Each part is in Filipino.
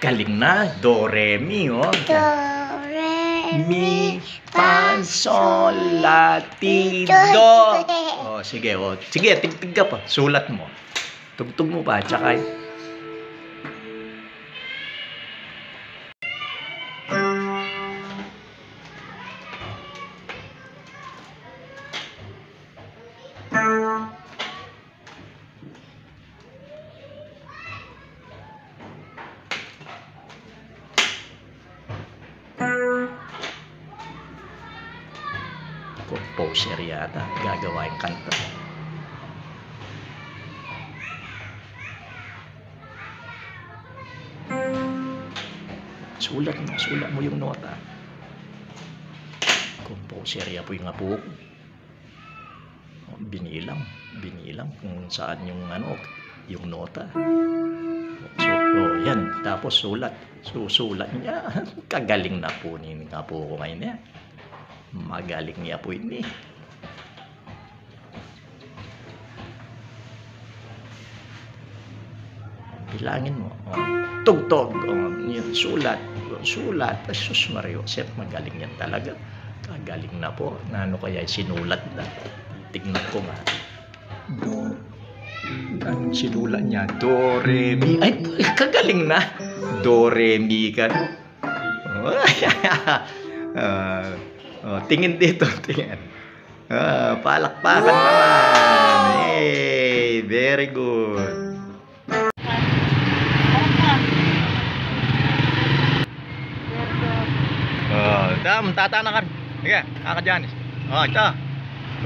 Galing na. Do, re, mi, oh. Do, re, Mi, fa, sol, la, ti, do. Oh, sige, oh. Sige, tigtig ka pa. Sulat mo. Tugtog mo pa, tsaka composer yata. Gagawa yung kanta. Sulat mo yung nota. Composer ya po yung apo ko. Binilang kung saan yung yung nota. So, yan. Tapos sulat. Susulat niya. Kagaling na po ni apo ko ngayon yan. Magaling niya po ini. Bilangin mo. Tugtog. Yun, sulat. Sus Mario. Sir, magaling yan talaga. Kagaling na po. Ano kaya sinulat na? Tignan ko nga. Do. Ang sinulat niya. Do, re, mi. Ay, kagaling na. Do, re, mi ka. Tingin dito. Tingin. Palakpakan naman. Hey, very good. Dam, tatanakan. Sige,aka dyan. Ito.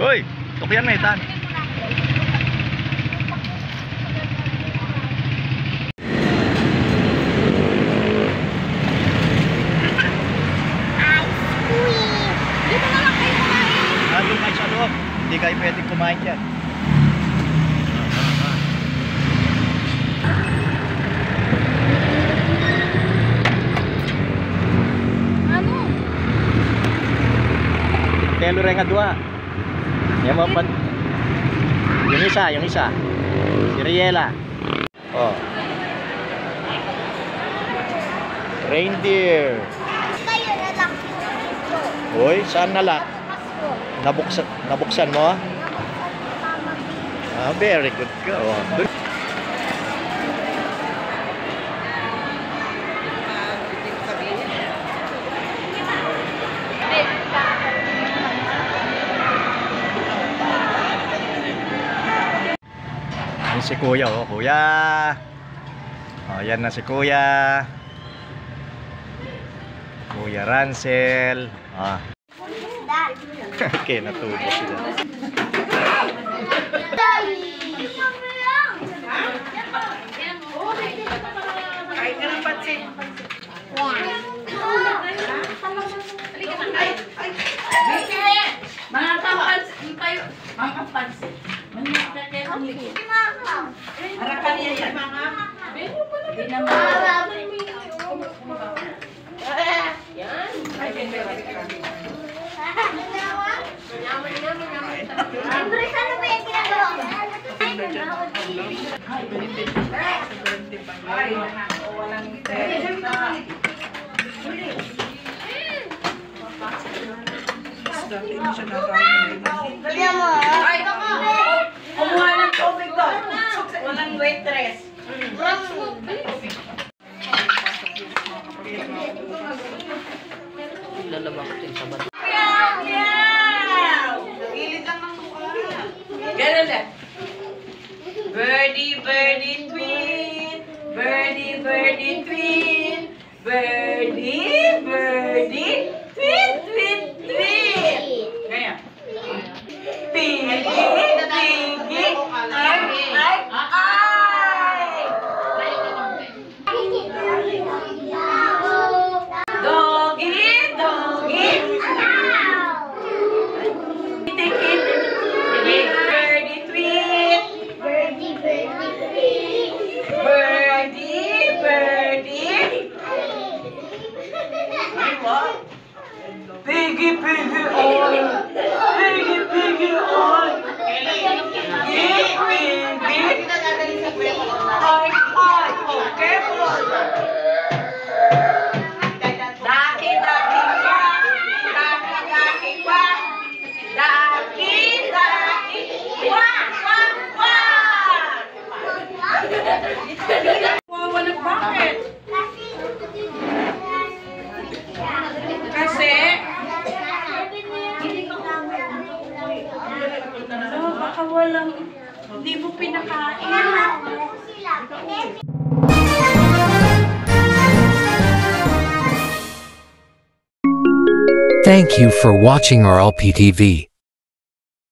Uy, tukyan mo itan. Doon kayo sa loob. Hindi kayo pwedeng kumain dyan. Telo rin nga dua. Yan mo pan. Yung isa. Si Riela. Oh. Reindeer. Kayo na lang. Hoy, saan nalak? Nabuksan mo? Very good ka. Oh. Si Kuya, oh, Kuya. Oh, yan na si Kuya. Kuya Ransel. Ah. Okay, natubo sila. Kain ka ng pansit. Mga pansit tayo. Mga pansit. Harapan niya yan, mga. Yan. Ay, kumuha ng tubig doon. Walang waitress. Lalabak ko sa bato. Gilid lang ng mukha. Ganun na. Birdie, birdie, tweet. Birdie, birdie, tweet. Birdie, birdie, tweet, tweet, tweet. Ganyan. Piggy, piggy, ay. Doggy, doggy. Birdie, tweet. Birdie, birdie, tweet. Birdie, birdie. Piggy, piggy, on. Piggy, piggy, on. Piggy, piggy. Ay, ay, oh, careful. walang, hindi mo pinakain. Thank you for watching RLP TV.